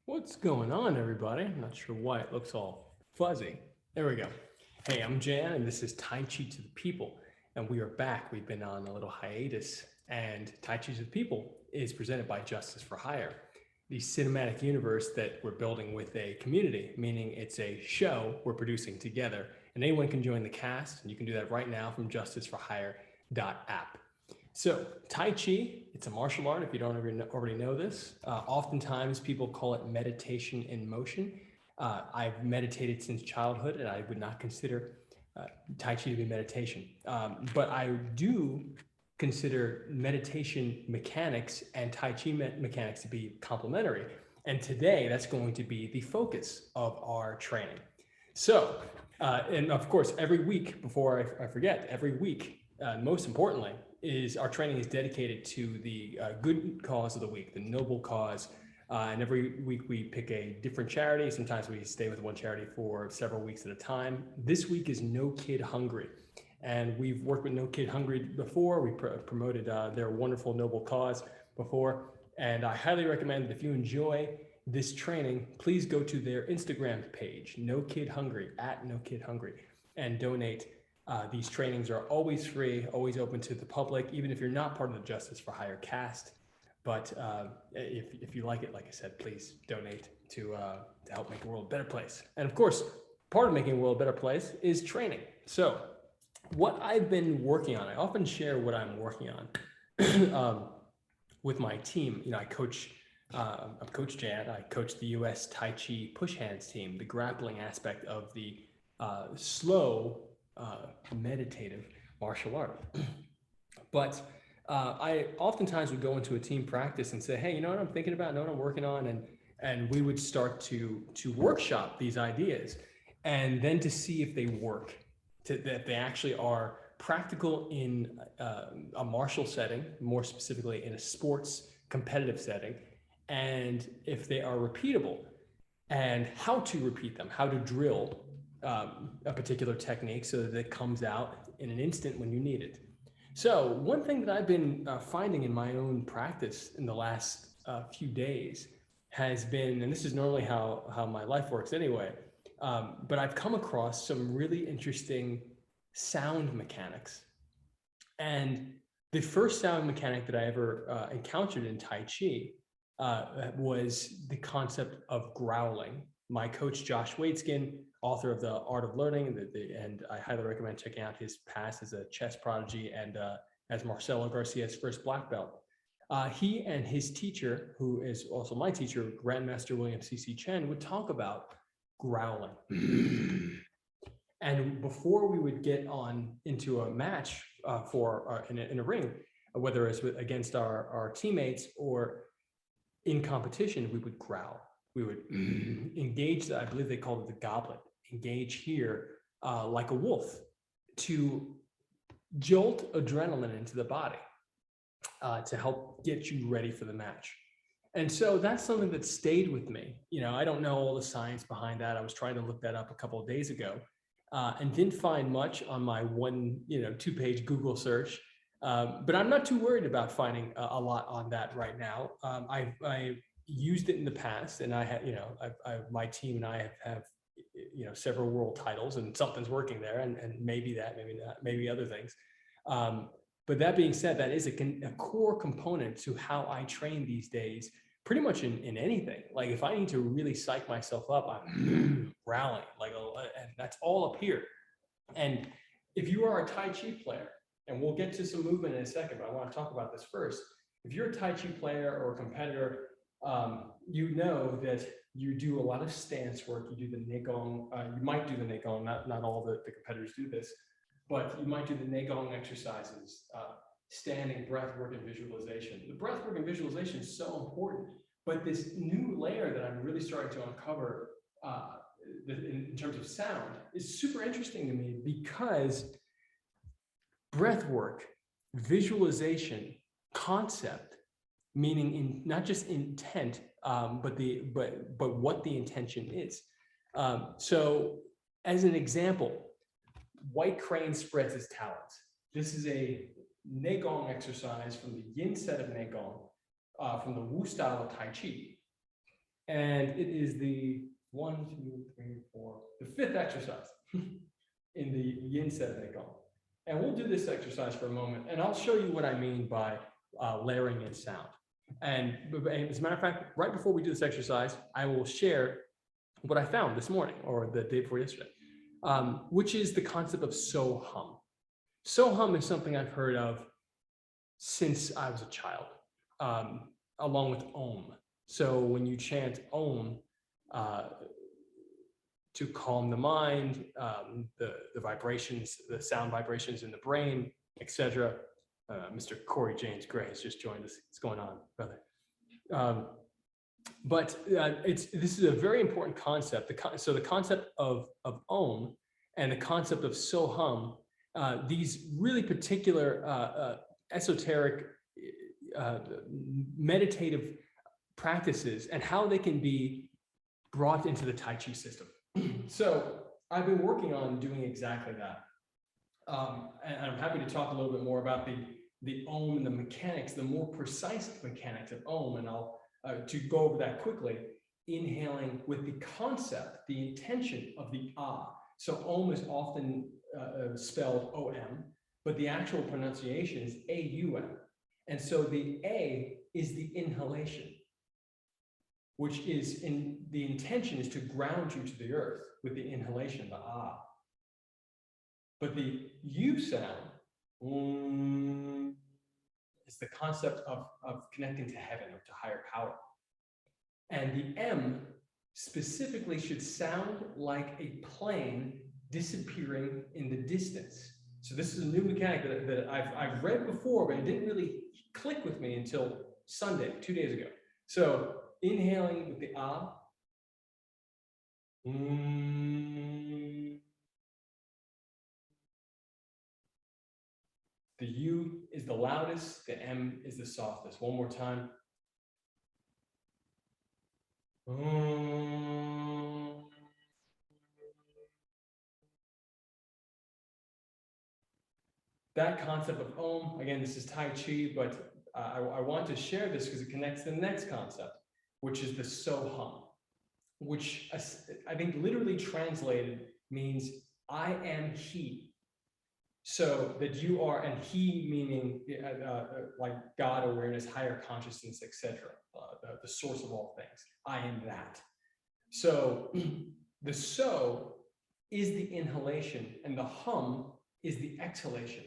What's going on, everybody? I'm not sure why it looks all fuzzy. There we go. Hey, I'm Jan, and this is Tai Chi to the People. And we are back. We've been on a little hiatus, and Tai Chi to the People is presented by Justice for Hire, the cinematic universe that we're building with a community, meaning it's a show we're producing together. And anyone can join the cast, and you can do that right now from justiceforhire.app. So, Tai Chi, it's a martial art if you don't already know this. Oftentimes, people call it meditation in motion. I've meditated since childhood, and I would not consider Tai Chi to be meditation. But I do consider meditation mechanics and Tai Chi mechanics to be complementary. And today, that's going to be the focus of our training. So, and of course, every week, before I forget, every week, most importantly, is our training is dedicated to the good cause of the week, the noble cause. And every week we pick a different charity. Sometimes we stay with one charity for several weeks at a time. This week is No Kid Hungry. And we've worked with No Kid Hungry before. We promoted their wonderful noble cause before. And I highly recommend that if you enjoy this training, please go to their Instagram page, No Kid Hungry, at No Kid Hungry, and donate. These trainings are always free, always open to the public, even if you're not part of the Justice for Hire cast. But if you like it, like I said, please donate to help make the world a better place. And of course, part of making the world a better place is training. So what I've been working on, I often share what I'm working on with my team. You know, I'm Coach Jan. I coach the U.S. Tai Chi push hands team, the grappling aspect of the slow meditative martial art. But I oftentimes would go into a team practice and say, hey, you know what I'm thinking about, know what I'm working on, and we would start to workshop these ideas, and then to see if they work, that they actually are practical in a martial setting, more specifically in a sports competitive setting, and if they are repeatable, and how to repeat them, how to drill a particular technique so that it comes out in an instant when you need it. So one thing that I've been finding in my own practice in the last few days has been, and this is normally how my life works anyway, but I've come across some really interesting sound mechanics. And the first sound mechanic that I ever encountered in Tai Chi was the concept of growling. My coach, Josh Waitzkin, author of The Art of Learning, and I highly recommend checking out his past as a chess prodigy and as Marcelo Garcia's first black belt. He and his teacher, who is also my teacher, Grandmaster William C.C. Chen, would talk about growling. And before we would get on into a match in a ring, whether it's against our teammates or in competition, we would growl. We would engage, I believe they called it the goblet, engage here like a wolf to jolt adrenaline into the body to help get you ready for the match. And so that's something that stayed with me. You know, I don't know all the science behind that. I was trying to look that up a couple of days ago and didn't find much on my 2-page Google search. But I'm not too worried about finding a lot on that right now. I used it in the past, and I had, my team and I have several world titles, and something's working there, and maybe that, maybe not, maybe other things. But that being said, that is a core component to how I train these days, pretty much in anything. Like if I need to really psych myself up, I'm growling, and that's all up here. And if you are a Tai Chi player, and we'll get to some movement in a second, but I want to talk about this first. If you're a Tai Chi player or a competitor, you know that you do a lot of stance work. You do the Neigong. You might do the Neigong. Not all the competitors do this, but you might do the Neigong exercises, standing, breath work, and visualization. The breath work and visualization is so important, but this new layer that I'm really starting to uncover in terms of sound is super interesting to me, because breath work, visualization, concept, meaning not just intent, but what the intention is. So as an example, White Crane spreads his talons. This is a Neigong exercise from the Yin set of Neigong, from the Wu style of Tai Chi. And it is the the fifth exercise in the yin set Qigong. And we'll do this exercise for a moment, and I'll show you what I mean by layering in sound. And as a matter of fact, right before we do this exercise, I will share what I found this morning or the day before yesterday, which is the concept of Soham. Soham is something I've heard of since I was a child, along with Om. So when you chant Om, to calm the mind, the vibrations, the sound vibrations in the brain, etc. Mr. Corey James Gray has just joined us. What's going on, brother? This is a very important concept. So the concept of Om and the concept of Soham, these really particular esoteric meditative practices and how they can be brought into the Tai Chi system. So I've been working on doing exactly that. And I'm happy to talk a little bit more about the Om and the mechanics, the more precise mechanics of Om. And I'll, to go over that quickly, inhaling with the concept, the intention of the Ah. So Om is often spelled O-M, but the actual pronunciation is A-U-M. And so the A is the inhalation, which is the intention is to ground you to the earth with the inhalation, the ah. But the U sound is the concept of connecting to heaven or to higher power. And the M specifically should sound like a plane disappearing in the distance. So this is a new mechanic that I've read before, but it didn't really click with me until Sunday, 2 days ago. So inhaling with the ah. The U is the loudest, the M is the softest. One more time. That concept of Om, again, this is Tai Chi, but I want to share this because it connects to the next concept, which is the Soham, which I think literally translated means I am He. So that you are, and He meaning like God awareness, higher consciousness, etc., the source of all things. I am that. So the So is the inhalation, and the Hum is the exhalation.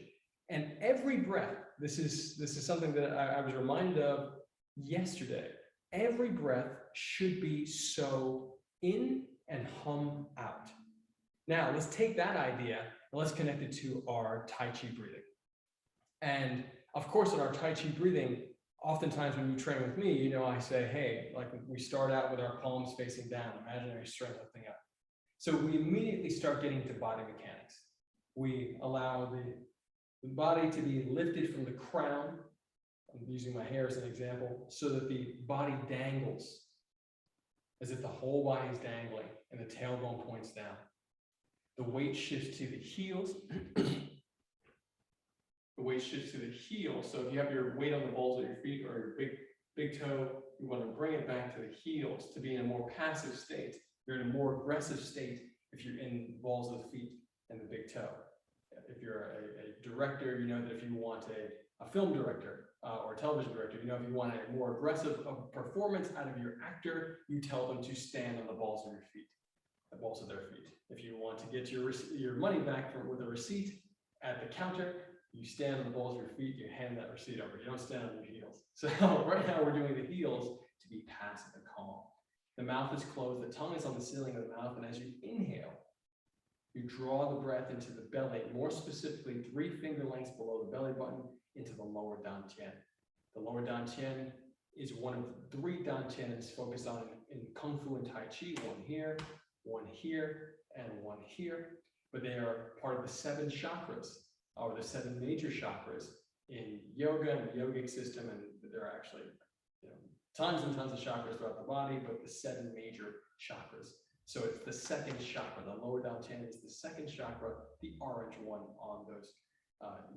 And every breath, this is something that I was reminded of yesterday. Every breath should be So in and Hum out. Now let's take that idea and let's connect it to our Tai Chi breathing. And of course, in our Tai Chi breathing, oftentimes when you train with me, you know, I say, hey, like we start out with our palms facing down, imaginary strength lifting up. So we immediately start getting to body mechanics. We allow the body to be lifted from the crown. I'm using my hair as an example, so that the body dangles as if the whole body is dangling and the tailbone points down. The weight shifts to the heels. The weight shifts to the heel. So if you have your weight on the balls of your feet or your big toe, you want to bring it back to the heels to be in a more passive state. You're in a more aggressive state if you're in the balls of the feet and the big toe. If you're a director, you know that if you want a film director or a television director, you know if you want a more aggressive performance out of your actor, you tell them to stand on the balls of your feet, the balls of their feet. If you want to get your money back with a receipt at the counter, you stand on the balls of your feet, you hand that receipt over. You don't stand on your heels. So right now we're doing the heels to be passive and calm. The mouth is closed, the tongue is on the ceiling of the mouth, and as you inhale, you draw the breath into the belly, more specifically 3 finger lengths below the belly button into the lower dantian. The lower dantian is one of 3 dantians focused on in Kung Fu and Tai Chi, one here, and one here. But they are part of the 7 chakras, or the 7 major chakras in yoga and the yogic system. And there are actually tons and tons of chakras throughout the body, but the 7 major chakras. So it's the 2nd chakra. The lower dantian is the 2nd chakra, the orange one on those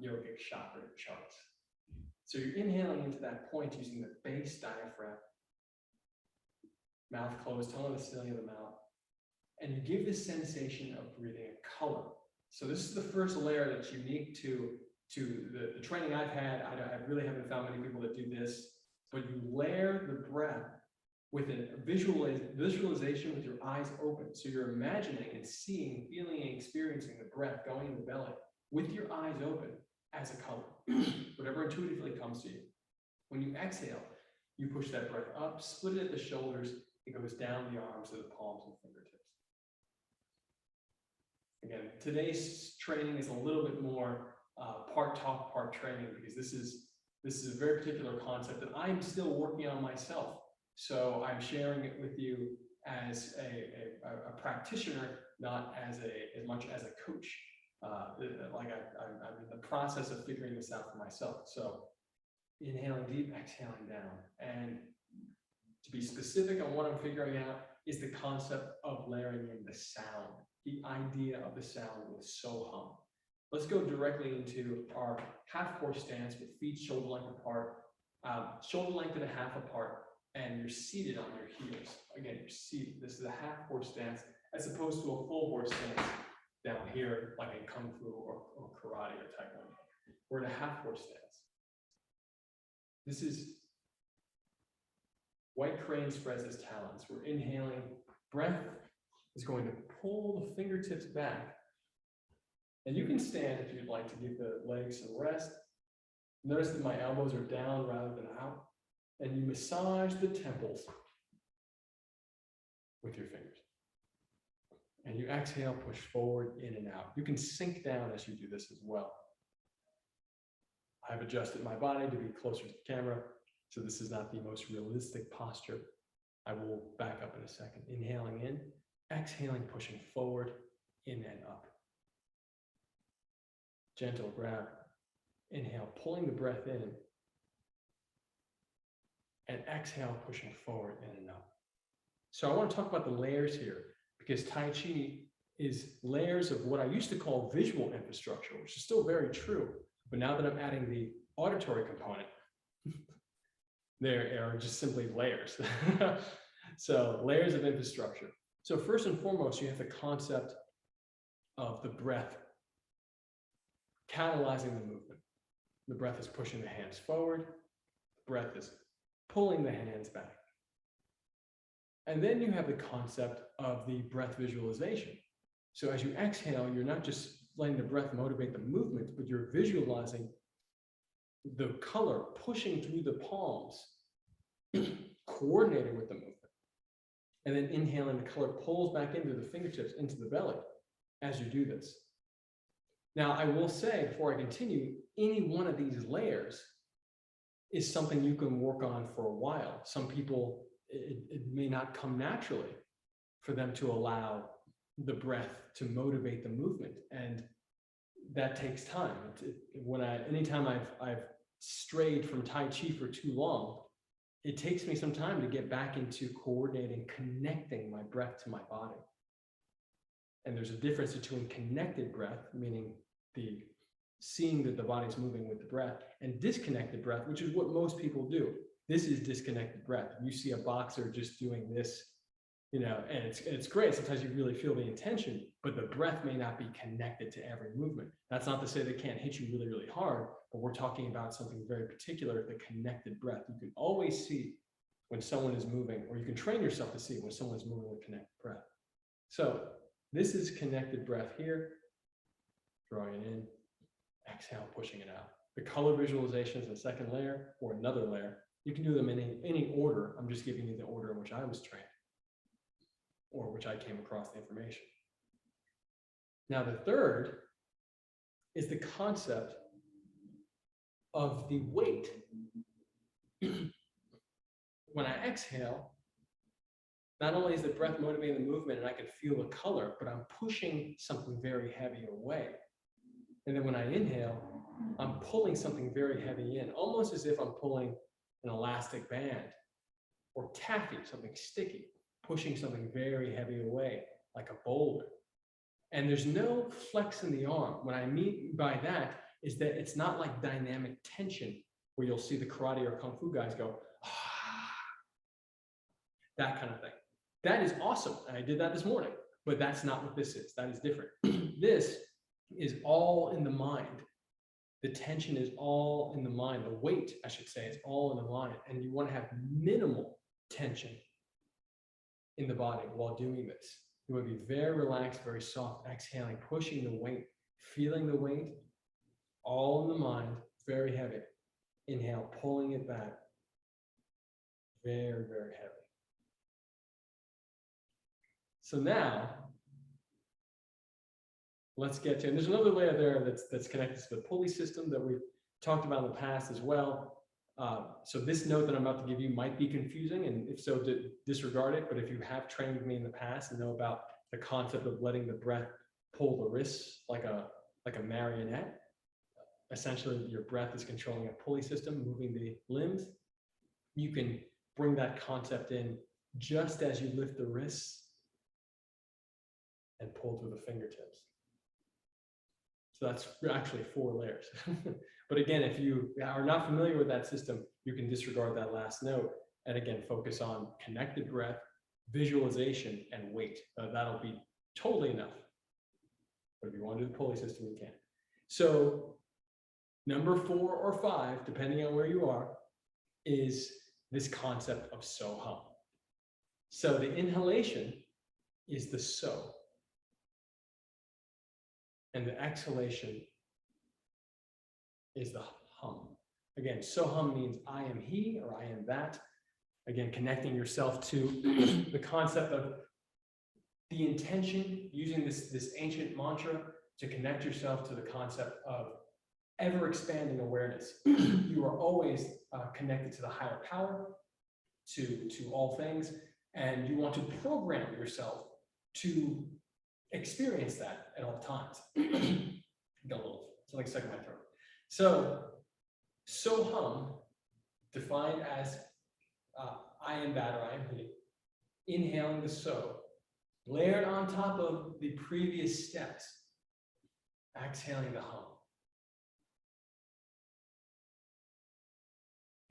yogic chakra charts. So you're inhaling into that point using the base diaphragm. mouth closed, tongue on the ceiling of the mouth. And you give this sensation of breathing a color. So this is the first layer that's unique to the training I've had. I really haven't found many people that do this, but you layer the breath with a visualization with your eyes open. So you're imagining and seeing, feeling, and experiencing the breath going in the belly with your eyes open as a color, whatever intuitively comes to you. When you exhale, you push that breath up, split it at the shoulders, it goes down the arms to the palms and fingertips. Again, today's training is a little bit more part talk, part training, because this is a very particular concept that I'm still working on myself. So I'm sharing it with you as a practitioner, not as much as a coach. I'm in the process of figuring this out for myself. So inhaling deep, exhaling down. And to be specific on what I'm figuring out is the concept of layering in the sound, the idea of the sound with Soham. Let's go directly into our half-horse stance with feet shoulder length apart, shoulder length and a half apart, and you're seated on your heels. Again, you're seated. This is a half-horse stance as opposed to a full horse stance down here, like in Kung Fu or Karate or Taekwondo. We're in a half-horse stance. This is white crane spreads his talons. We're inhaling. Breath is going to pull the fingertips back. And you can stand if you'd like to give the legs some rest. Notice that my elbows are down rather than out. And you massage the temples with your fingers. And you exhale, push forward, in and out. You can sink down as you do this as well. I've adjusted my body to be closer to the camera, so this is not the most realistic posture. I will back up in a second. Inhaling in, exhaling, pushing forward, in and up. Gentle grab. Inhale, pulling the breath in. And exhale, pushing forward, in and up. So I want to talk about the layers here, because Tai Chi is layers of what I used to call visual infrastructure, which is still very true. But now that I'm adding the auditory component, there are just simply layers. So layers of infrastructure. So first and foremost, you have the concept of the breath catalyzing the movement. The breath is pushing the hands forward. The breath is pulling the hands back. And then you have the concept of the breath visualization. So as you exhale, you're not just letting the breath motivate the movement, but you're visualizing the color pushing through the palms, coordinating with the movement. And then inhaling, the color pulls back into the fingertips, into the belly as you do this. Now, I will say, before I continue, any one of these layers is something you can work on for a while. Some people, it may not come naturally for them to allow the breath to motivate the movement, and that takes time. Anytime I've strayed from Tai Chi for too long, it takes me some time to get back into coordinating, connecting my breath to my body. And there's a difference between connected breath, meaning the seeing that the body's moving with the breath, and disconnected breath, which is what most people do. This is disconnected breath. You see a boxer just doing this, and it's great. Sometimes you really feel the intention, but the breath may not be connected to every movement. That's not to say they can't hit you really, really hard, but we're talking about something very particular, the connected breath. You can always see when someone is moving, or you can train yourself to see when someone is moving with connected breath. So this is connected breath here, drawing it in, exhale, pushing it out. The color visualization is the second layer, or another layer. You can do them in any order. I'm just giving you the order in which I was trained, or which I came across the information. Now, the third is the concept of the weight. When I exhale, not only is the breath motivating the movement and I can feel the color, but I'm pushing something very heavy away. And then when I inhale, I'm pulling something very heavy in, almost as if I'm pulling an elastic band or taffy, something sticky, pushing something very heavy away, like a boulder. And there's no flex in the arm. What I mean by that is that it's not like dynamic tension, where you'll see the karate or kung fu guys go, ah, that kind of thing. That is awesome. And I did that this morning, but that's not what this is. That is different. This is all in the mind. The tension is all in the mind. The weight, I should say, is all in the mind. And you want to have minimal tension in the body while doing this. You want to be very relaxed, very soft, exhaling, pushing the weight, feeling the weight, all in the mind, very heavy. Inhale, pulling it back, very, very heavy. So now, let's get to, and there's another layer there that's connected to the pulley system that we've talked about in the past as well. So this note that I'm about to give you might be confusing, and if so, disregard it. But if you have trained with me in the past and know about the concept of letting the breath pull the wrists like a marionette, essentially your breath is controlling a pulley system, moving the limbs. You can bring that concept in just as you lift the wrists and pull through the fingertips. So that's actually 4 layers. But again, if you are not familiar with that system, you can disregard that last note and again, focus on connected breath, visualization, and weight. That'll be totally enough. But if you want to do the pulley system, you can. So number 4 or 5, depending on where you are, is this concept of Soham. So the inhalation is the So. And the exhalation is the hum. Again, Soham means I am he or I am that. Again, connecting yourself to the concept of the intention, using this ancient mantra to connect yourself to the concept of ever expanding awareness. You are always connected to the higher power, to all things, and you want to program yourself to experience that at all times. Got a little something stuck in my throat. So, Soham, defined as I am that or I am he, inhaling the So, layered on top of the previous steps, exhaling the hum.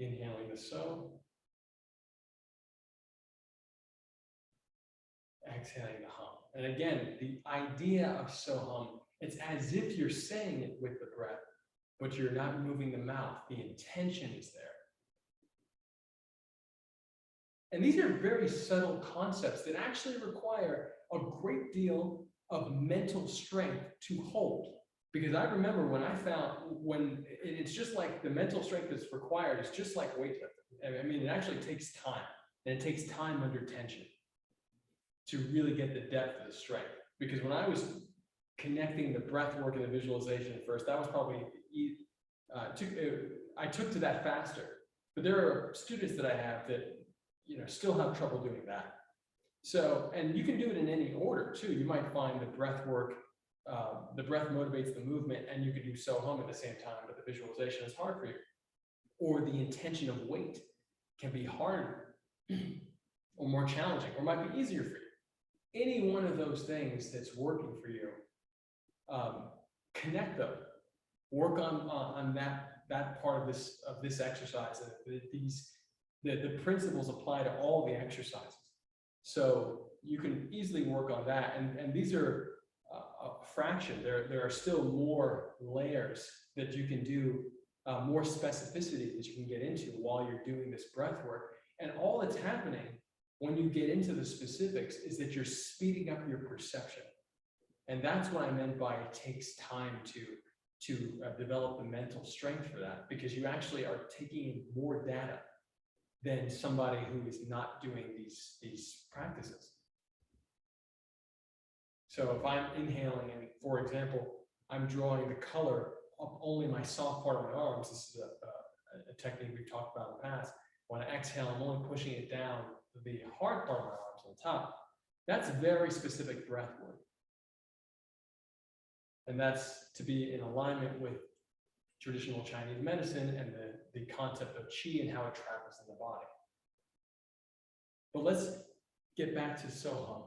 Inhaling the So, exhaling the hum. And again, the idea of Soham, it's as if you're saying it with the breath, but you're not moving the mouth. The intention is there. And these are very subtle concepts that actually require a great deal of mental strength to hold. Because I remember when it's just like the mental strength that's required is just like weightlifting. I mean, it actually takes time, and it takes time under tension to really get the depth of the strength. Because when I was connecting the breath work and the visualization at first, that was probably, I took to that faster. But there are students that I have that, still have trouble doing that. So, and you can do it in any order too. You might find the breath work, the breath motivates the movement, and you can do Soham at the same time, but the visualization is hard for you. Or the intention of weight can be harder or more challenging, or might be easier for you. Any one of those things that's working for you, connect them. Work on that part of this exercise. The principles apply to all the exercises. So you can easily work on that. And these are a fraction. There are still more layers that you can do, more specificity that you can get into while you're doing this breath work. And all that's happening when you get into the specifics is that you're speeding up your perception. And that's what I meant by it takes time to develop the mental strength for that, because you actually are taking more data than somebody who is not doing these practices. So if I'm inhaling, and for example, I'm drawing the color up only my soft part of my arms, this is a technique we've talked about in the past. When I exhale, I'm only pushing it down the hard part of my arms on top. That's very specific breath work. And that's to be in alignment with traditional Chinese medicine and the concept of qi and how it travels in the body. But let's get back to Soham,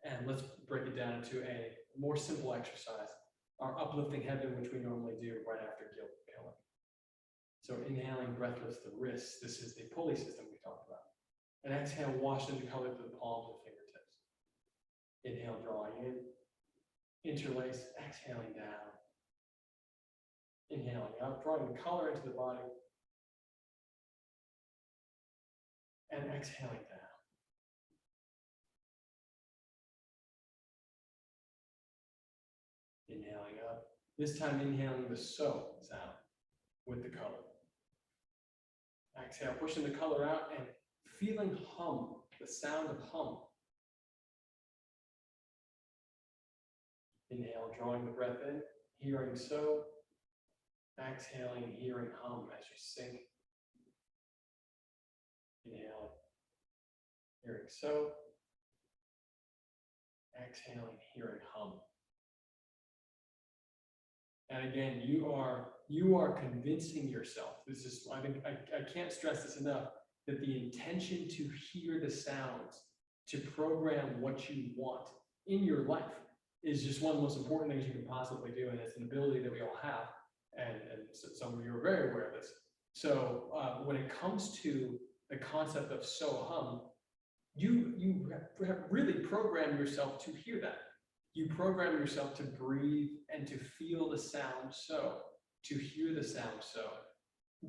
and let's break it down into a more simple exercise, our Uplifting Heaven, which we normally do right after guilt killing. So inhaling, breath lifts the wrists. This is the pulley system we talked about. And exhale, wash in the color to the palms of the fingertips. Inhale, drawing in. Interlace, exhaling down. Inhaling out, drawing the color into the body. And exhaling down. Inhaling up. This time inhaling the so sound with the color. Exhale, pushing the color out and feeling hum, the sound of hum. Inhale, drawing the breath in, hearing so. Exhaling, hearing hum as you sink. Inhaling, hearing so. Exhaling, hearing hum. And again, you are convincing yourself. This is, I think, I can't stress this enough, that the intention to hear the sounds, to program what you want in your life is just one of the most important things you can possibly do. And it's an ability that we all have. And some of you are very aware of this. So when it comes to the concept of Soham, you have really programmed yourself to hear that. You program yourself to breathe and to feel the sound so, to hear the sound so.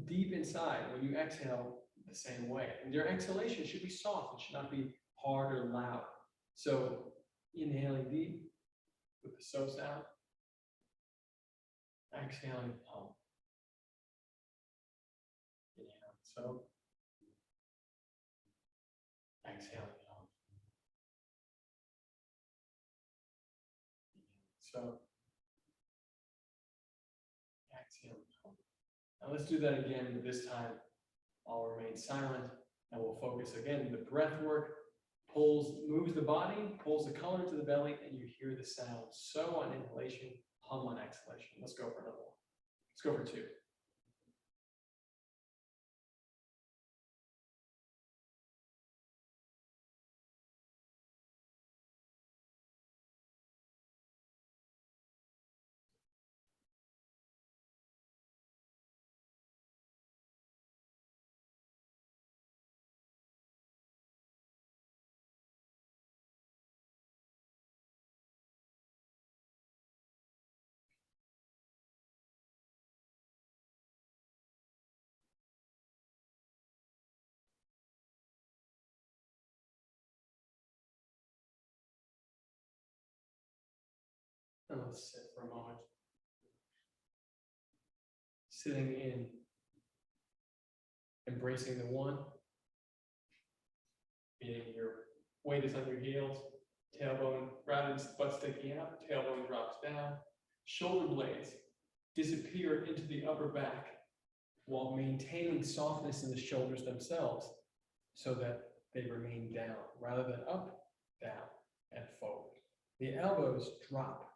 Deep inside, when you exhale the same way. And your exhalation should be soft. It should not be hard or loud. So inhaling deep with the so sound. Exhaling hum. Inhaling so. Exhaling hum. So. Exhaling hum. Now let's do that again, but this time I'll remain silent and we'll focus again. The breath work moves the body, pulls the color to the belly, and you hear the sound so on inhalation, hum on exhalation. Let's go for another one. Let's go for two. And let's sit for a moment. Sitting in, embracing the one, meaning your weight is on your heels, tailbone, rather than butt sticking out, tailbone drops down, shoulder blades disappear into the upper back while maintaining softness in the shoulders themselves so that they remain down rather than up, down, and forward. The elbows drop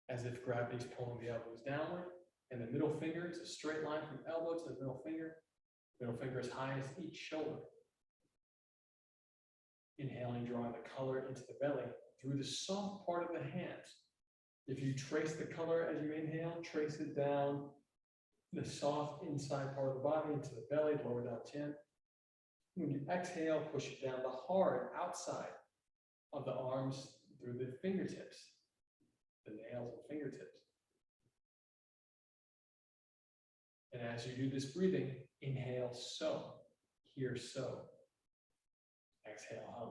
as if gravity is pulling the elbows downward, and the middle finger is a straight line from elbow to the middle finger as high as each shoulder. Inhaling, drawing the color into the belly through the soft part of the hands. If you trace the color as you inhale, trace it down the soft inside part of the body into the belly, lower down chin. When you exhale, push it down the hard outside of the arms through the fingertips, the nails and fingertips. And as you do this breathing, inhale so, hear so. Exhale hum.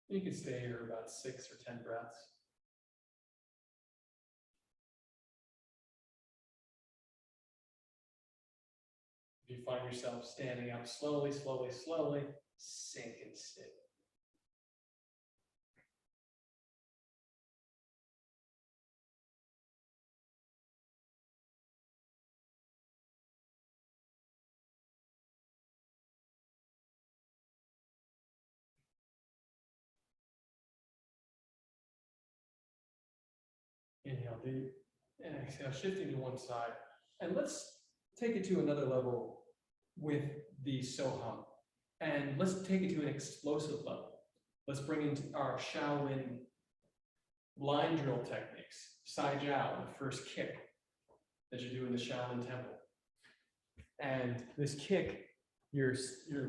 You can stay here about 6 or 10 breaths. If you find yourself standing up slowly, slowly, slowly, sink and sit. Inhale deep and exhale, shifting to one side. And let's take it to another level with the Soham. And let's take it to an explosive level. Let's bring in our Shaolin line drill techniques, Sai Jiao, the first kick that you do in the Shaolin temple. And this kick, your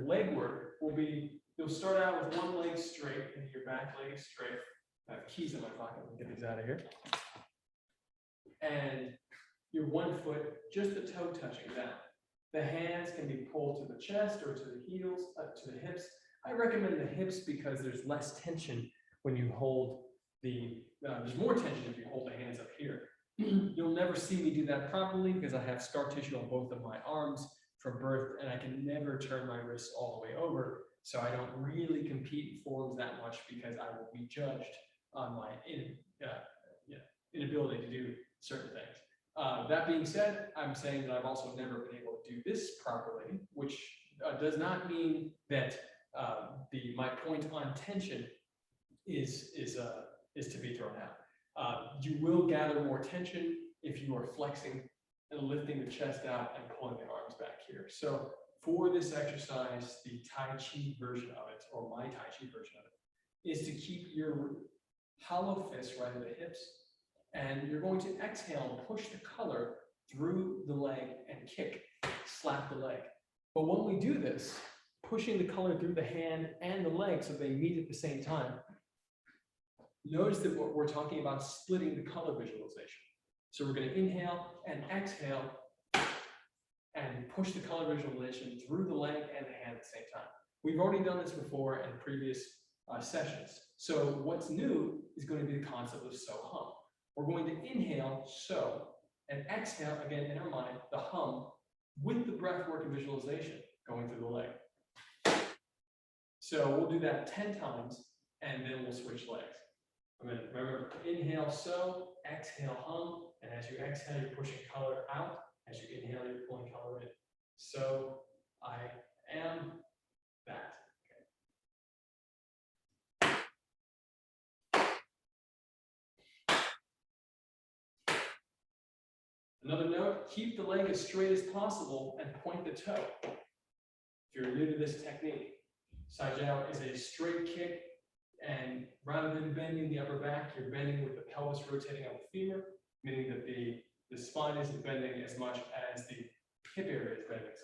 leg work will be, you'll start out with one leg straight and your back leg straight. I have keys in my pocket, let me get these out of here. And your one foot, just the toe touching down. The hands can be pulled to the chest or to the heels, to the hips. I recommend the hips because there's less tension when you hold there's more tension if you hold the hands up here. You'll never see me do that properly because I have scar tissue on both of my arms from birth and I can never turn my wrists all the way over. So I don't really compete in forms that much because I will be judged on my inability to do certain things. That being said, I'm saying that I've also never been able to do this properly, which does not mean that my point on tension is to be thrown out. You will gather more tension if you are flexing and lifting the chest out and pulling the arms back here. So for this exercise, the Tai Chi version of it, or my Tai Chi version of it, is to keep your hollow fist right at the hips. And you're going to exhale and push the color through the leg and kick, slap the leg. But when we do this, pushing the color through the hand and the leg so they meet at the same time, notice that we're talking about splitting the color visualization. So we're going to inhale and exhale and push the color visualization through the leg and the hand at the same time. We've already done this before in previous sessions. So what's new is going to be the concept of Soham. We're going to inhale, so, and exhale, again, in our mind, the hum with the breath work and visualization going through the leg. So we'll do that 10 times, and then we'll switch legs. Remember, inhale, so, exhale, hum, and as you exhale, you're pushing color out. As you inhale, you're pulling color in. So, I am that. Another note, keep the leg as straight as possible and point the toe. If you're new to this technique, Sai Jiao is a straight kick, and rather than bending the upper back, you're bending with the pelvis rotating on the femur, meaning that the spine isn't bending as much as the hip area is bending.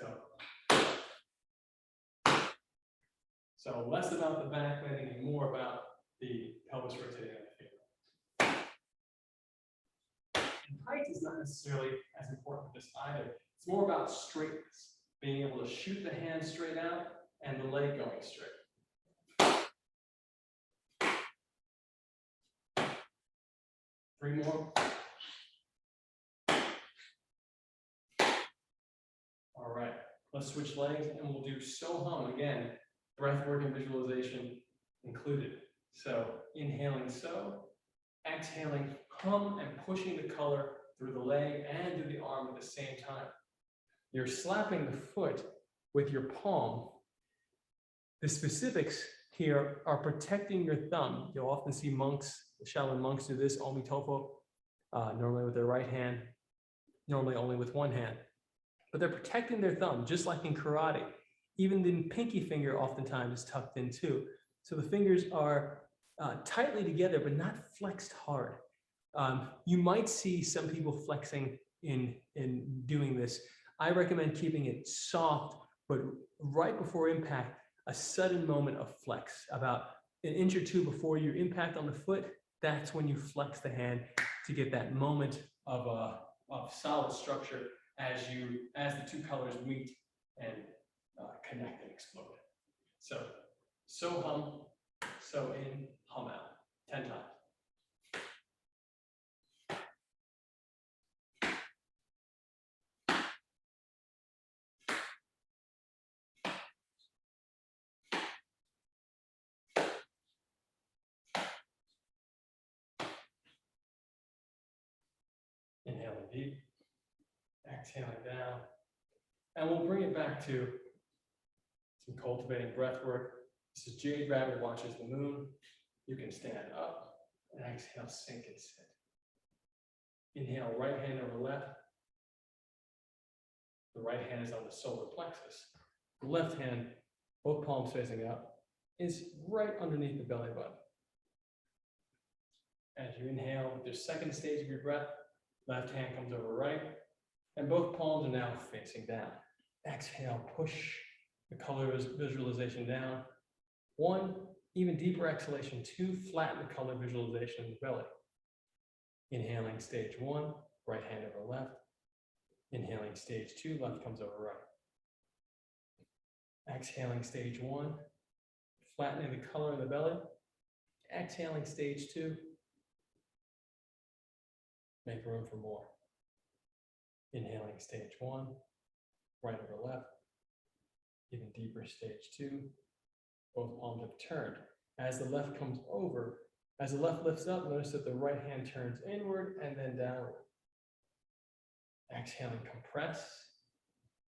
So less about the back bending and more about the pelvis rotating on the femur. Height is not necessarily as important with this either. It's more about straightness, being able to shoot the hand straight out and the leg going straight. Three more. All right, let's switch legs and we'll do Soham again, breath work and visualization included. So inhaling so, exhaling hum and pushing the color through the leg and through the arm at the same time. You're slapping the foot with your palm. The specifics here are protecting your thumb. You'll often see monks, Shaolin monks do this, Omi Tofo, normally with their right hand, normally only with one hand. But they're protecting their thumb, just like in karate. Even the pinky finger oftentimes is tucked in too. So the fingers are tightly together, but not flexed hard. You might see some people flexing in doing this. I recommend keeping it soft, but right before impact, a sudden moment of flex, about an inch or two before your impact on the foot. That's when you flex the hand to get that moment of solid structure as the two colors meet and connect and explode. So hum, so in, hum out, 10 times. Inhaling deep, exhaling down, and we'll bring it back to some cultivating breath work. This is Jade Rabbit watches the moon. You can stand up and exhale, sink and sit. Inhale, right hand over left. The right hand is on the solar plexus. The left hand both palms facing up, is right underneath the belly button. As you inhale with your second stage of your breath, left hand comes over right, and both palms are now facing down. Exhale, push the color visualization down. 1, even deeper exhalation. 2, flatten the color visualization in the belly. Inhaling stage 1, right hand over left. Inhaling stage 2, left comes over right. Exhaling stage 1, flattening the color in the belly. Exhaling stage 2, make room for more. Inhaling stage 1, right over left. Even deeper stage 2, both palms have turned. As the left comes over, as the left lifts up, notice that the right hand turns inward and then downward. Exhaling, compress.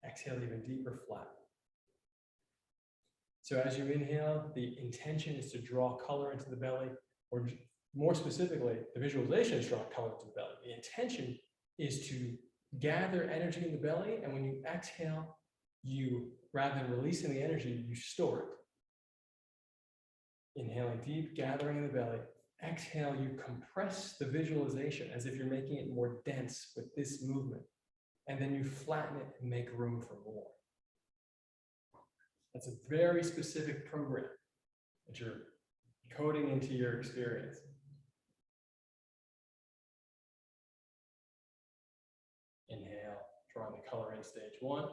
Exhale, even deeper, flat. So as you inhale, the intention is to draw color into the belly, or more specifically, the visualization is draw color into the belly. The intention is to gather energy in the belly, and when you exhale, you, rather than releasing the energy, you store it. Inhaling deep, gathering in the belly. Exhale, you compress the visualization as if you're making it more dense with this movement. And then you flatten it and make room for more. That's a very specific program that you're coding into your experience. Inhale, drawing the color in stage 1,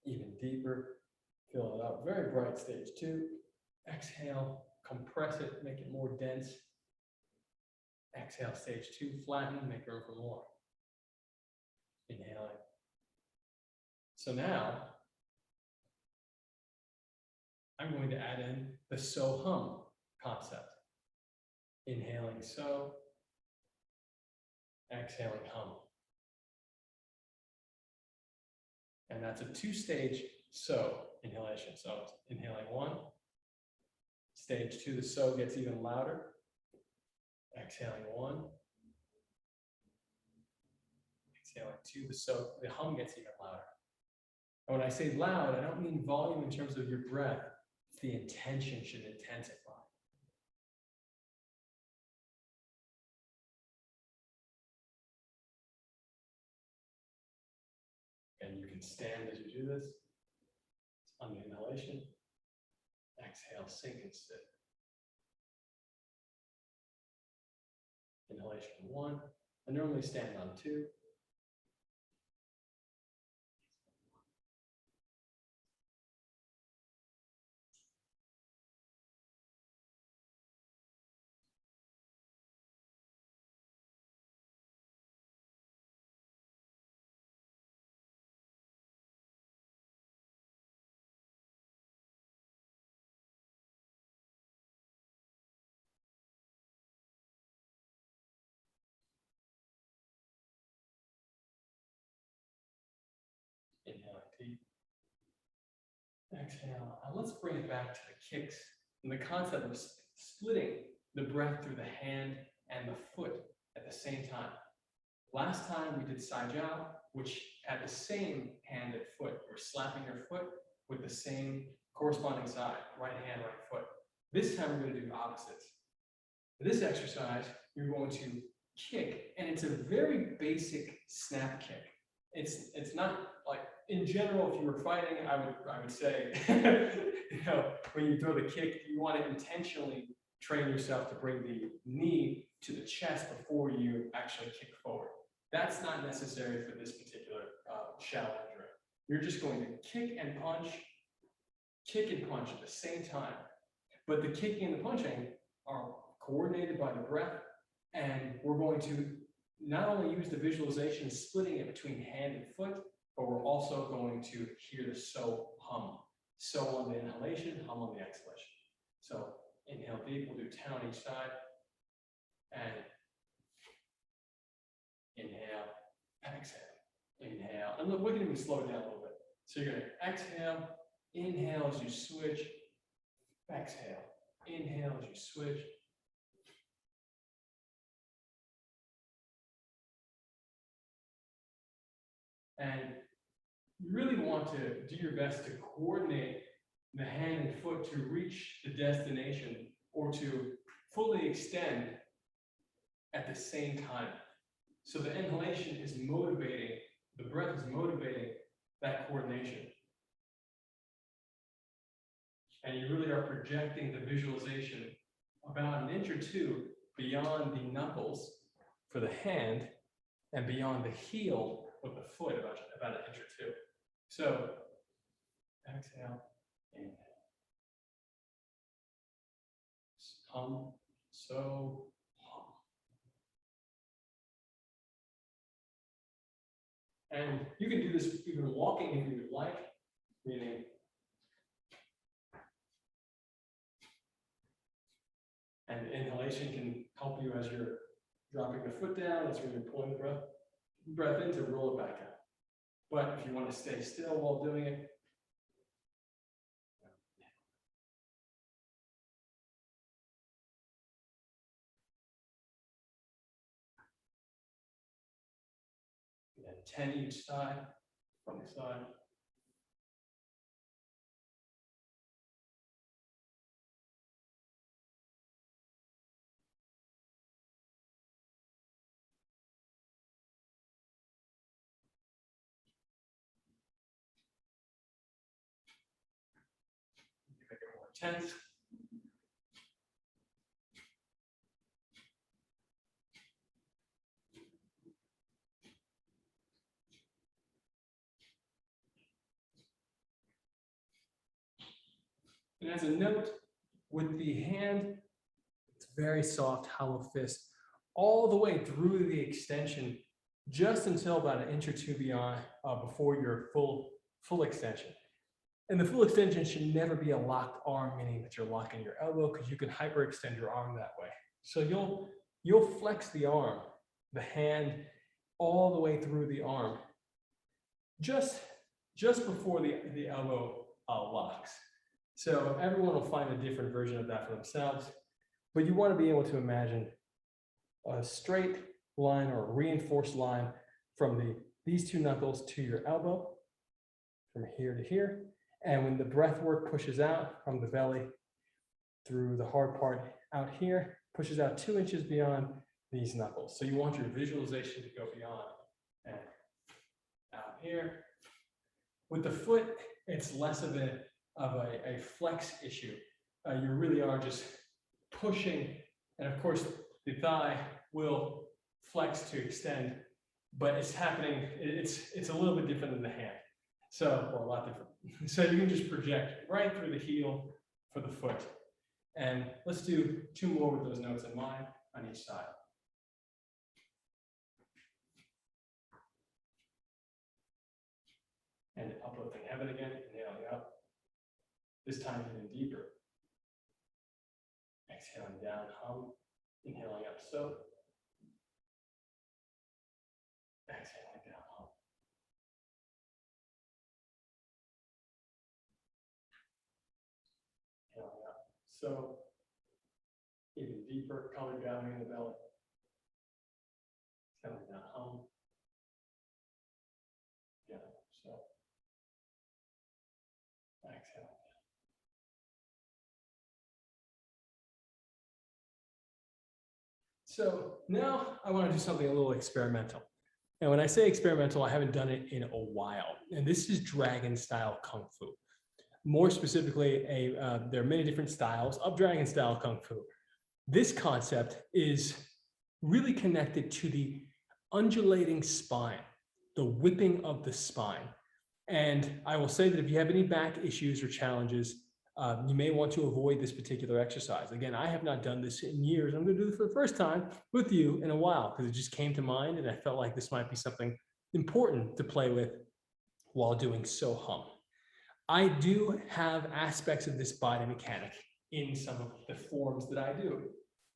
even deeper, fill it up, very bright stage 2. Exhale, compress it, make it more dense. Exhale, stage 2, flatten, make room for more. Inhaling. So now, I'm going to add in the Soham concept. Inhaling so, exhaling hum. And that's a 2-stage so inhalation. So inhaling 1, stage 2, the so gets even louder. Exhaling 1. Exhaling 2, the hum gets even louder. And when I say loud, I don't mean volume in terms of your breath. The intention should intensify. And you can stand as you do this. On the inhalation. Exhale, sink and sit. Inhalation 1. I normally stand on 2. Inhaling deep. Exhale. And let's bring it back to the kicks and the concept of splitting the breath through the hand and the foot at the same time. Last time we did Sajao, which had the same hand and foot. We're slapping your foot with the same corresponding side, right hand, right foot. This time we're going to do opposites. For this exercise, you're going to kick, and it's a very basic snap kick. It's not like, in general, if you were fighting, I would say, when you throw the kick, you want to intentionally train yourself to bring the knee to the chest before you actually kick forward. That's not necessary for this particular shallow drill. You're just going to kick and punch at the same time. But the kicking and the punching are coordinated by the breath, and we're going to not only use the visualization splitting it between hand and foot, but we're also going to hear the so hum. So on the inhalation, hum on the exhalation. So inhale deep, we'll do 10 on each side. And inhale, exhale, inhale. And look, we're going to slow it down a little bit. So you're going to exhale, inhale as you switch, exhale, inhale as you switch. And you really want to do your best to coordinate the hand and foot to reach the destination or to fully extend at the same time. So the inhalation is motivating, the breath is motivating that coordination. And you really are projecting the visualization about an inch or two beyond the knuckles for the hand and beyond the heel of the foot about an inch or two. So exhale, inhale. Hum, so, hum. And you can do this even walking if you would like, meaning and inhalation can help you as you're dropping the foot down. That's when you're pulling the breath in to roll it back out. But if you want to stay still while doing it, and then 10 each side, from the side. Make it more tense. And as a note, with the hand, it's very soft, hollow fist, all the way through the extension, just until about an inch or two beyond before your full extension. And the full extension should never be a locked arm, meaning that you're locking your elbow, because you can hyperextend your arm that way. So you'll flex the arm, the hand, all the way through the arm, just before the elbow locks. So everyone will find a different version of that for themselves, but you want to be able to imagine a straight line or a reinforced line from these two knuckles to your elbow, from here to here. And when the breath work pushes out from the belly through the hard part out here, pushes out 2 inches beyond these knuckles. So you want your visualization to go beyond and out here. With the foot, it's less of a flex issue. You really are just pushing, and of course the thigh will flex to extend, but it's happening, it's a little bit different than the hand. So, or a lot different. So you can just project right through the heel for the foot. And let's do 2 more with those notes in mind on each side. And uplifting heaven again, inhaling up. This time even deeper. Exhaling down, hum. Inhaling up, so. Exhaling down, hum. Inhaling up, so. Even deeper, color gathering in the belly. Exhaling down, hum. Inhaling up, so. Exhaling. So now I want to do something a little experimental. And when I say experimental, I haven't done it in a while. And this is dragon style Kung Fu. More specifically, there are many different styles of dragon style Kung Fu. This concept is really connected to the undulating spine, the whipping of the spine. And I will say that if you have any back issues or challenges, you may want to avoid this particular exercise. Again, I have not done this in years. I'm going to do this for the first time with you in a while because it just came to mind and I felt like this might be something important to play with while doing Soham. I do have aspects of this body mechanic in some of the forms that I do.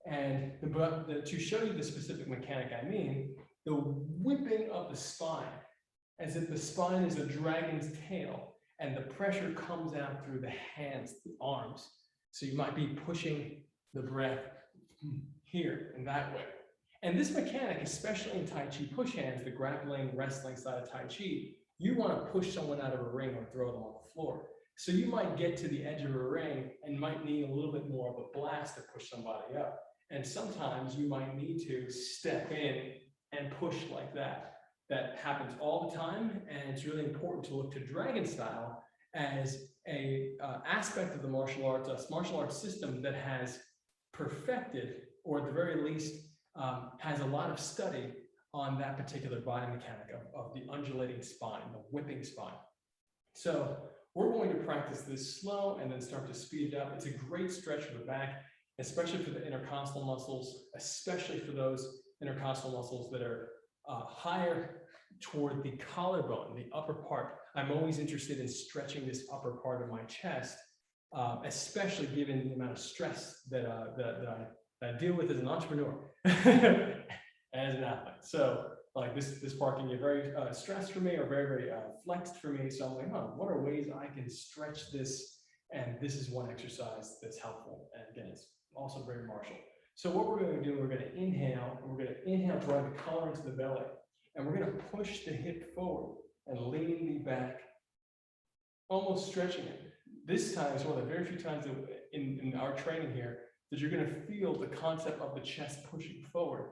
And to show you the specific mechanic I mean, the whipping of the spine, as if the spine is a dragon's tail, and the pressure comes out through the hands, the arms. So you might be pushing the breath here and that way. And this mechanic, especially in Tai Chi push hands, the grappling, wrestling side of Tai Chi, you want to push someone out of a ring or throw them on the floor. So you might get to the edge of a ring and might need a little bit more of a blast to push somebody up. And sometimes you might need to step in and push like that. That happens all the time, and it's really important to look to dragon style as a aspect of the martial arts system that has perfected, or at the very least, has a lot of study on that particular body mechanic of the undulating spine, the whipping spine. So we're going to practice this slow and then start to speed it up. It's a great stretch for the back, especially for the intercostal muscles, especially for those intercostal muscles that are higher toward the collarbone, the upper part. I'm always interested in stretching this upper part of my chest, especially given the amount of stress that I deal with as an entrepreneur, as an athlete. So like this part can get very stressed for me, or very flexed for me. So I'm like, what are ways I can stretch this? And this is one exercise that's helpful. And again, it's also very martial. So what we're going to do, we're going to inhale, and we're going to inhale, drive the collar into the belly, and we're going to push the hip forward and lean the back, almost stretching it. This time is one of the very few times in our training here that you're going to feel the concept of the chest pushing forward.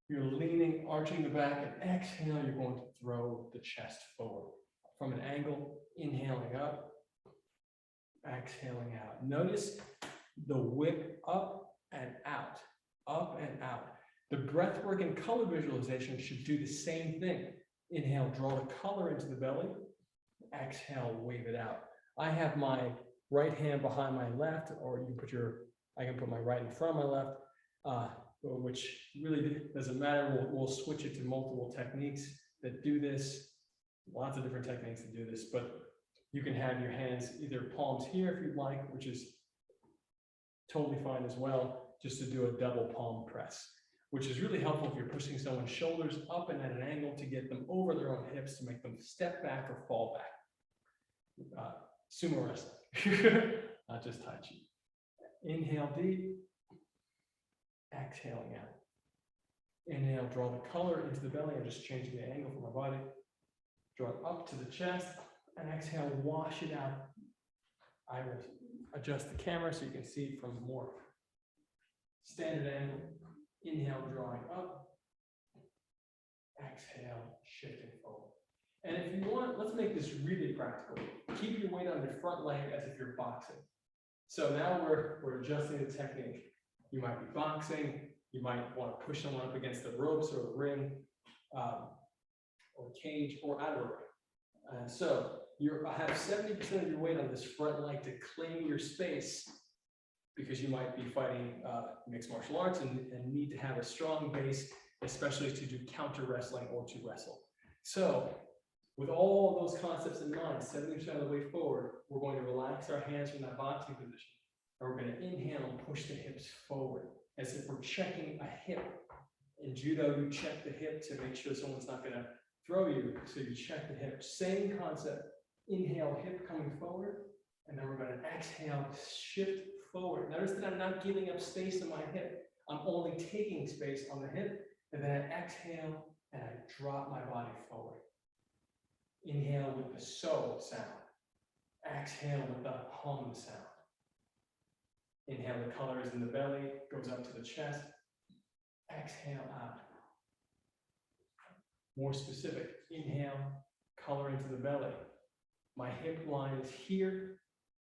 You're leaning, arching the back, and exhale, you're going to throw the chest forward from an angle, inhaling up, exhaling out. Notice the whip up and out, up and out. The breath work and color visualization should do the same thing. Inhale, draw the color into the belly. Exhale, wave it out. I have my right hand behind my left, or you can put I can put my right in front of my left, which really doesn't matter. We'll switch it to multiple techniques that do this. Lots of different techniques that do this, but you can have your hands either palms here if you'd like, which is totally fine as well, just to do a double palm press, which is really helpful if you're pushing someone's shoulders up and at an angle to get them over their own hips, to make them step back or fall back. Sumo wrestling, not just Tai Chi. Inhale deep, exhaling out. Inhale, draw the color into the belly. I'm just changing the angle for my body. Draw it up to the chest, and exhale, wash it out. I will adjust the camera so you can see from more standard angle. Inhale, drawing up. Exhale, shifting forward. And if you want, let's make this really practical. Keep your weight on your front leg as if you're boxing. So now we're adjusting the technique. You might be boxing. You might want to push someone up against the ropes or a ring, or cage, or out of a ring. So I have 70% of your weight on this front leg to claim your space, because you might be fighting mixed martial arts and need to have a strong base, especially to do counter wrestling or to wrestle. So with all those concepts in mind, 70% of the way forward, we're going to relax our hands from that boxing position. And we're going to inhale and push the hips forward as if we're checking a hip. In judo, you check the hip to make sure someone's not going to throw you. So you check the hip. Same concept. Inhale, hip coming forward. And then we're going to exhale, shift forward. Notice that I'm not giving up space on my hip. I'm only taking space on the hip. And then I exhale and I drop my body forward. Inhale with the so sound. Exhale with the hum sound. Inhale, the color is in the belly, goes up to the chest. Exhale out. More specific. Inhale, color into the belly. My hip line is here,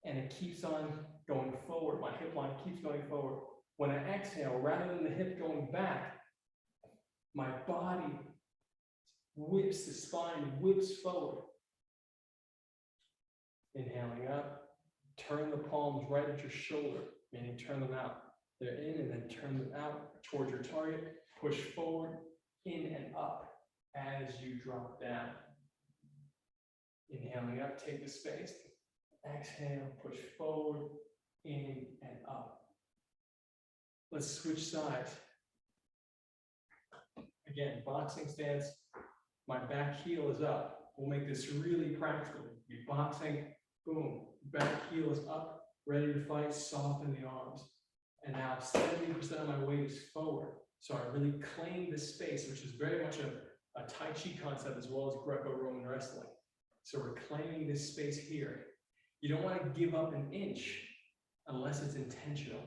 and it keeps on going forward. My hip line keeps going forward. When I exhale, rather than the hip going back, my body whips, the spine whips forward. Inhaling up, turn the palms right at your shoulder, meaning turn them out. They're in, and then turn them out towards your target. Push forward, in and up as you drop down. Inhaling up, take the space. Exhale, push forward, in and up. Let's switch sides. Again, boxing stance. My back heel is up. We'll make this really practical. Be boxing, boom, back heel is up, ready to fight, soften the arms. And now 70% of my weight is forward. So I really claim this space, which is very much a Tai Chi concept as well as Greco-Roman wrestling. So we're claiming this space here. You don't want to give up an inch unless it's intentional.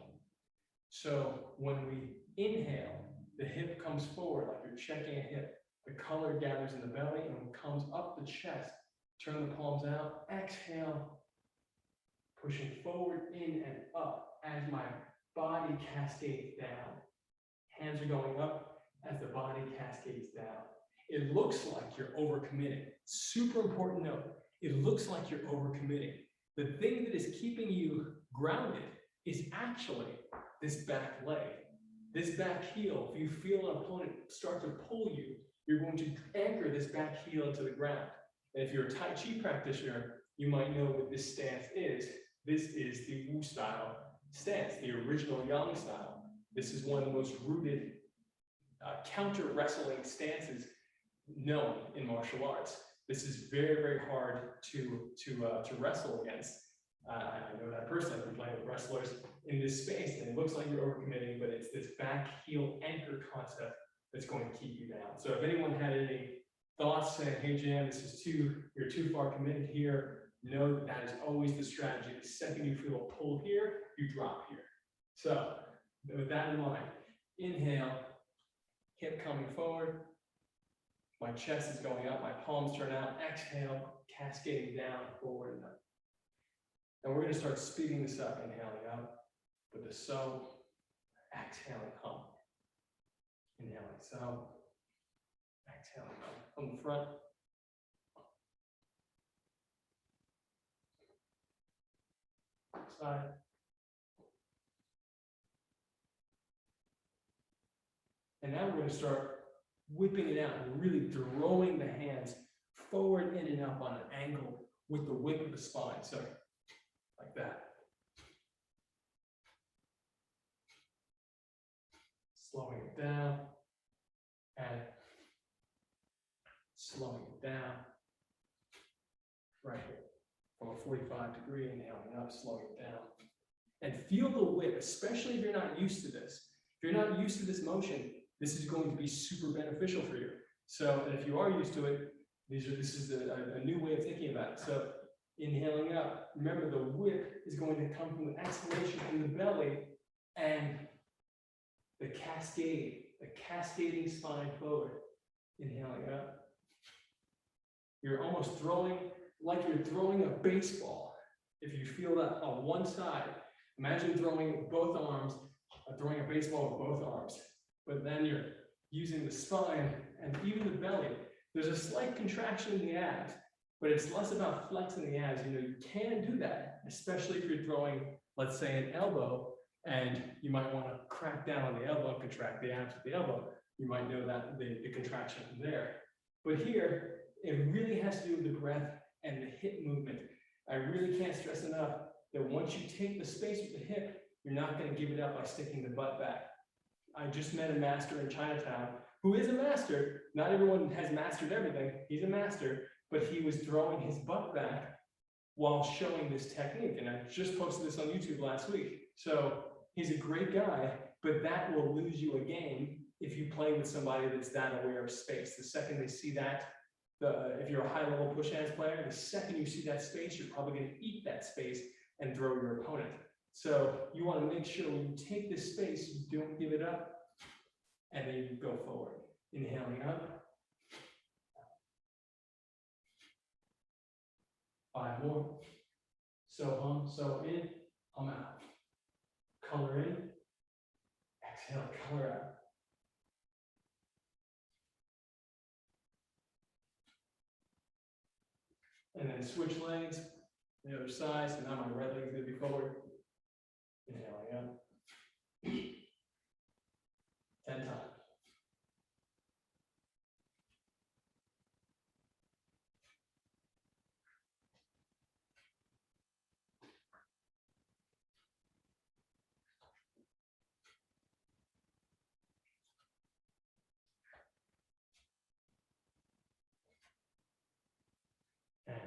So when we inhale, the hip comes forward like you're checking a hip. The color gathers in the belly and comes up the chest. Turn the palms out. Exhale, pushing forward, in and up as my body cascades down. Hands are going up as the body cascades down. It looks like you're overcommitting. Super important note. It looks like you're overcommitting. The thing that is keeping you grounded is actually this back leg, this back heel. If you feel an opponent start to pull you, you're going to anchor this back heel to the ground. And if you're a Tai Chi practitioner, you might know what this stance is. This is the Wu style stance, the original Yang style. This is one of the most rooted counter wrestling stances known in martial arts. This is very, very hard to wrestle against. I know that personally. I've been playing with wrestlers in this space, and it looks like you're overcommitting, but it's this back heel anchor concept that's going to keep you down. So if anyone had any thoughts saying, hey, Jan, you're too far committed here, know that is always the strategy. The second you feel a pull here, you drop here. So with that in mind, inhale, hip coming forward. My chest is going up, my palms turn out. Exhale, cascading down, forward and up. And we're going to start speeding this up, inhaling up with the so, exhaling hum. Inhaling so, exhaling hum. From the front. Side. And now we're going to start whipping it out and really throwing the hands forward, in and up on an angle with the whip of the spine. So, like that. Slowing it down and slowing it down. Right here. From a 45-degree, inhaling up, slowing it down. And feel the whip, especially if you're not used to this. If you're not used to this motion, this is going to be super beneficial for you. So, and if you are used to it, this is a new way of thinking about it. So, inhaling up, remember the whip is going to come from the exhalation in the belly and the cascading spine forward. Inhaling up. You're almost throwing, like you're throwing a baseball. If you feel that on one side, imagine throwing with both arms, throwing a baseball with both arms. But then you're using the spine and even the belly. There's a slight contraction in the abs, but it's less about flexing the abs. You know, you can do that, especially if you're throwing, let's say, an elbow, and you might want to crack down on the elbow and contract the abs with the elbow. You might know that the contraction from there. But here, it really has to do with the breath and the hip movement. I really can't stress enough that once you take the space with the hip, you're not going to give it up by sticking the butt back. I just met a master in Chinatown who is a master. Not everyone has mastered everything. He's a master, but he was throwing his butt back while showing this technique. And I just posted this on YouTube last week. So he's a great guy, but that will lose you a game if you play with somebody that's that aware of space. The second they see that, if you're a high-level push hands player, the second you see that space, you're probably going to eat that space and throw your opponent. So you want to make sure when you take this space, you don't give it up, and then you go forward. Inhaling up. 5 more. So so in, hum out. Color in, exhale, color out. And then switch legs, the other side. So now my right leg is going to be forward. Inhaling up. 10 times. And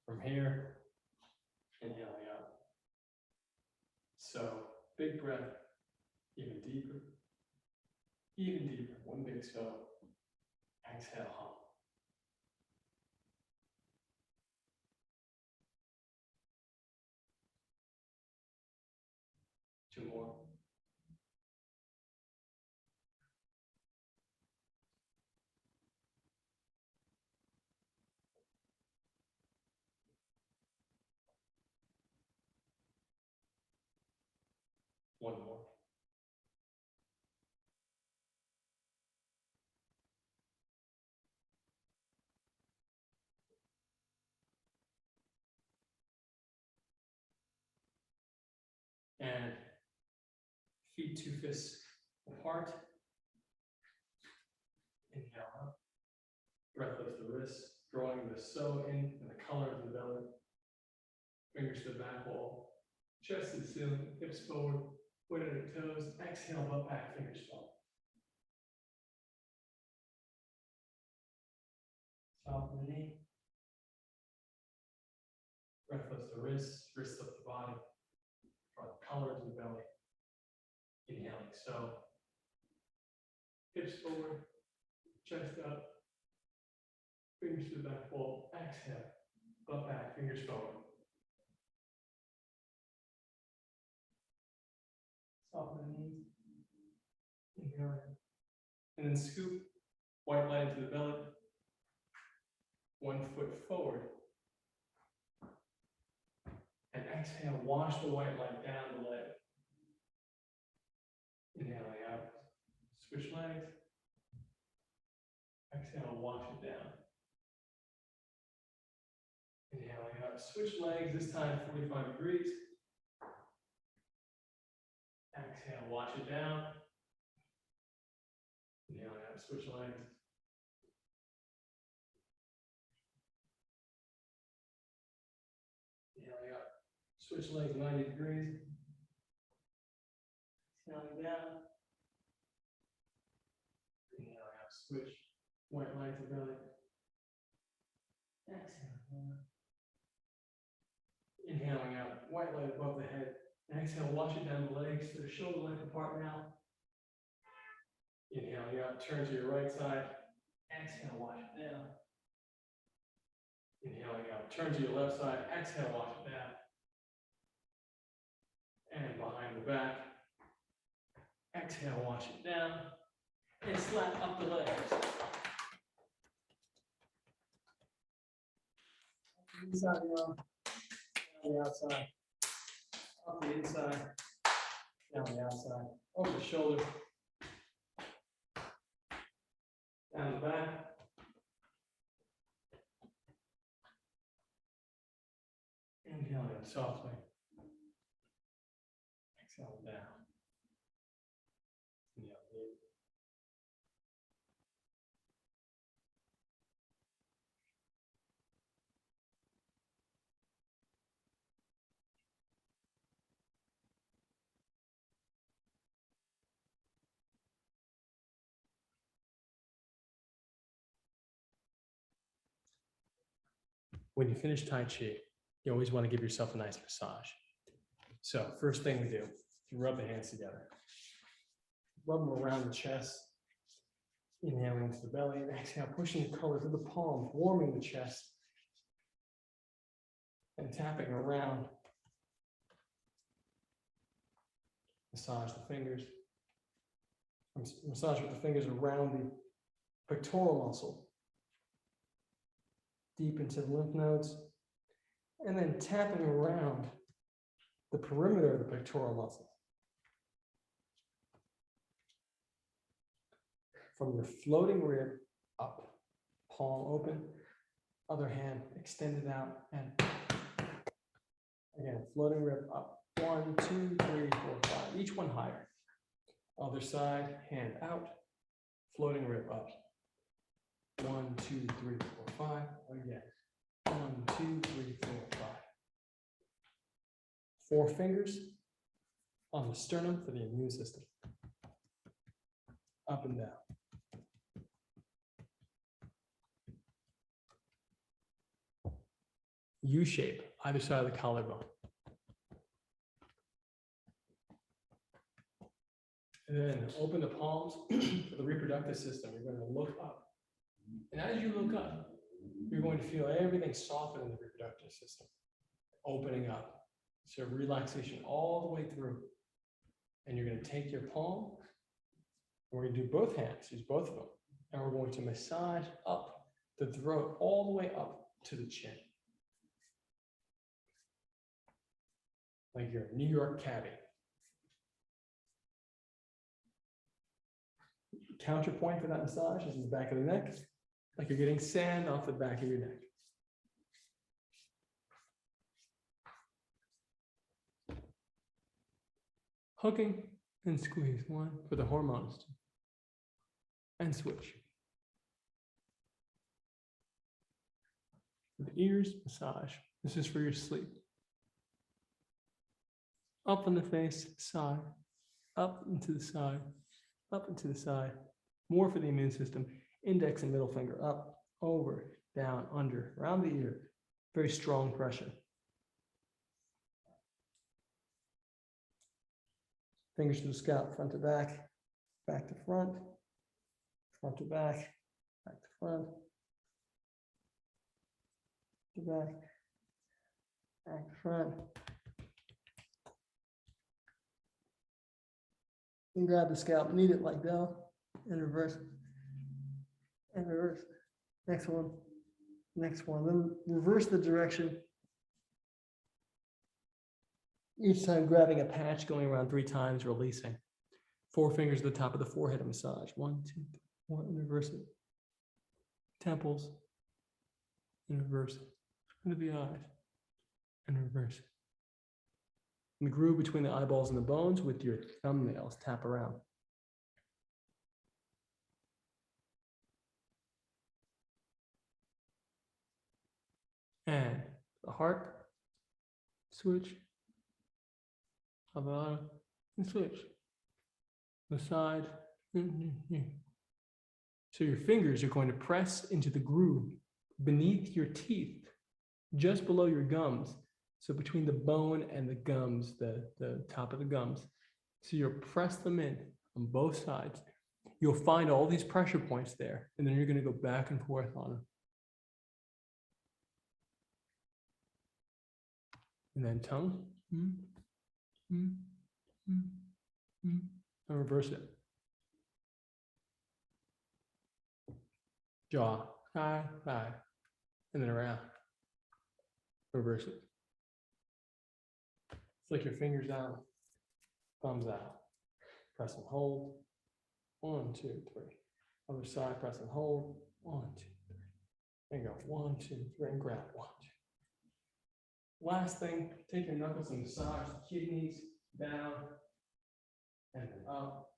from here, inhaling up. So big breath, even deeper, even deeper. One big so. Exhale, hum. 2 more. One more. And feet 2 fists apart. Inhale up. Breath lifts the wrists, drawing the so in and the color to the belly. Fingers to the back wall. Chest to the ceiling, hips forward, point at the toes. Exhale, butt back, fingers forward. Soften the knee. Breath lifts the wrists, wrists lift the body. Draw the collar to the belly. Inhaling, so. Hips forward, chest up. Fingers to the back wall. Exhale, butt back, fingers forward. Soften the knees. Inhale. And then scoop white light into the belly. 1 foot forward. And exhale, wash the white light down the leg. Inhaling out. Switch legs. Exhale, wash it down. Inhaling out. Switch legs, this time 45 degrees. Exhale, wash it down. Inhaling out, switch legs. Inhaling out, switch legs 90 degrees. Exhaling down. Inhaling out, switch. White light to belly. Exhale down. Inhaling out, white light above the head. Exhale, wash it down the legs, so the shoulder length apart now. Inhaling out, turn to your right side. Exhale, wash it down. Inhaling out, turn to your left side. Exhale, wash it down. And behind the back. Exhale, wash it down. And slap up the legs. Inside the arm, down the outside. Up the inside, down the outside, over the shoulder, down the back, inhale in softly, exhale down, inhale in. When you finish Tai Chi, you always want to give yourself a nice massage. So first thing we do, you rub the hands together. Rub them around the chest, inhaling into the belly, and exhale, pushing the collar to the palms, warming the chest, and tapping around. Massage the fingers. Massage with the fingers around the pectoral muscle, deep into the lymph nodes, and then tapping around the perimeter of the pectoral muscle. From your floating rib up, palm open, other hand extended out, and again, floating rib up. 1, 2, 3, 4, 5, each one higher. Other side, hand out, floating rib up. 1, 2, 3, 4, 5. Again. 1, 2, 3, 4, 5. 4 fingers on the sternum for the immune system. Up and down. U shape, either side of the collarbone. And then open the palms for the reproductive system. You're going to look up. And as you look up, you're going to feel everything soften in the reproductive system, opening up. So relaxation all the way through. And you're going to take your palm, and we're going to do both hands, use both of them. And we're going to massage up the throat all the way up to the chin. Like you're a New York cabbie. Counterpoint for that massage is the back of the neck, like you're getting sand off the back of your neck. Hooking and squeeze, one for the hormones. And switch. For the ears, massage. This is for your sleep. Up on the face, side, up and to the side, up and to the side. More for the immune system. Index and middle finger up, over, down, under, around the ear. Very strong pressure. Fingers to the scalp, front to back, back to front, front to back, back to front, to back, back to front. And grab the scalp, knead it like dough, and reverse, and reverse. Next one, next one. Then reverse the direction. Each time grabbing a patch, going around 3 times, releasing. 4 fingers at the top of the forehead, a massage. 1, 2, 3, 4, and reverse it. Temples, and reverse it. Under the eyes, and reverse it. In the groove between the eyeballs and the bones with your thumbnails, tap around. And the heart, switch. Of the bottom, and switch. The side. So your fingers are going to press into the groove beneath your teeth, just below your gums. So between the bone and the gums, the top of the gums. So you'll press them in on both sides. You'll find all these pressure points there, and then you're going to go back and forth on them. And then tongue. And reverse it. Jaw, high, and then around. Reverse it. Flick your fingers out, thumbs out. Press and hold. 1, 2, 3. Other side, press and hold. 1, 2, 3. There you go. 1, 2, 3, and grab. 1, 2. Last thing, take your knuckles and massage the kidneys down and then up,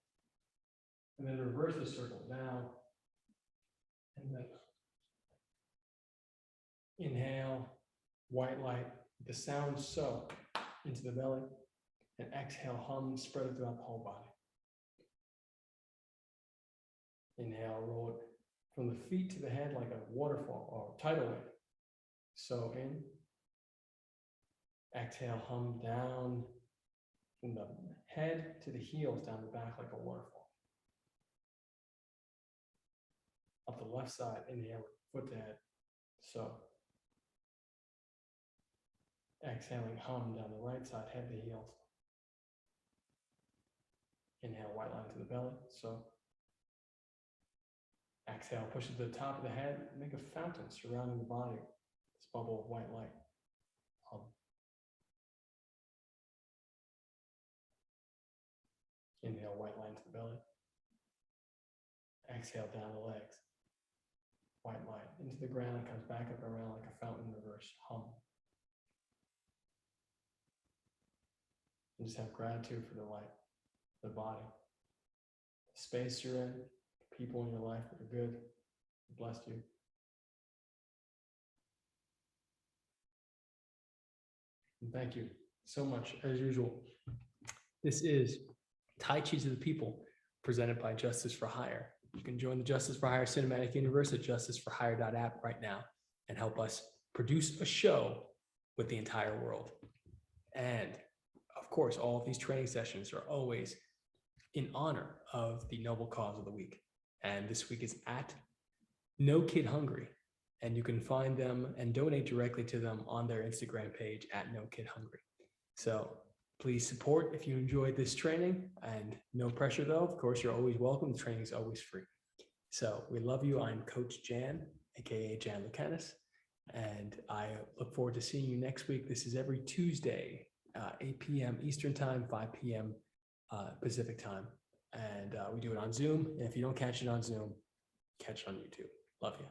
and then reverse the circle down, and then inhale, white light, the sound soak into the belly, and exhale, hum, spread it throughout the whole body. Inhale, roll it from the feet to the head like a waterfall or tidal wave. So in. Exhale, hum down from the head to the heels, down the back like a waterfall. Up the left side, inhale, foot to head. So exhaling, hum down the right side, head to heels. Inhale, white line to the belly. So exhale, push it to the top of the head, make a fountain surrounding the body. This bubble of white light. Hum. Inhale, white line to the belly. Exhale, down the legs. White line into the ground, comes back up around like a fountain, reverse, hum. And just have gratitude for the light, the body, the space you're in, the people in your life that are good, that blessed you. And thank you so much, as usual. This is Tai Chi to the People, presented by Justice for Hire. You can join the Justice for Hire Cinematic Universe at justiceforhire.app right now and help us produce a show with the entire world. And of course, all of these training sessions are always in honor of the noble cause of the week. And this week is at No Kid Hungry. And you can find them and donate directly to them on their Instagram page at No Kid Hungry. So Please support if you enjoyed this training, and no pressure though. Of course, you're always welcome. The training is always free. So we love you. I'm Coach Jan, aka Jan Lucanis, and I look forward to seeing you next week. This is every Tuesday, 8 p.m. Eastern Time, 5 p.m. Pacific Time, and we do it on Zoom. And if you don't catch it on Zoom, catch it on YouTube. Love you.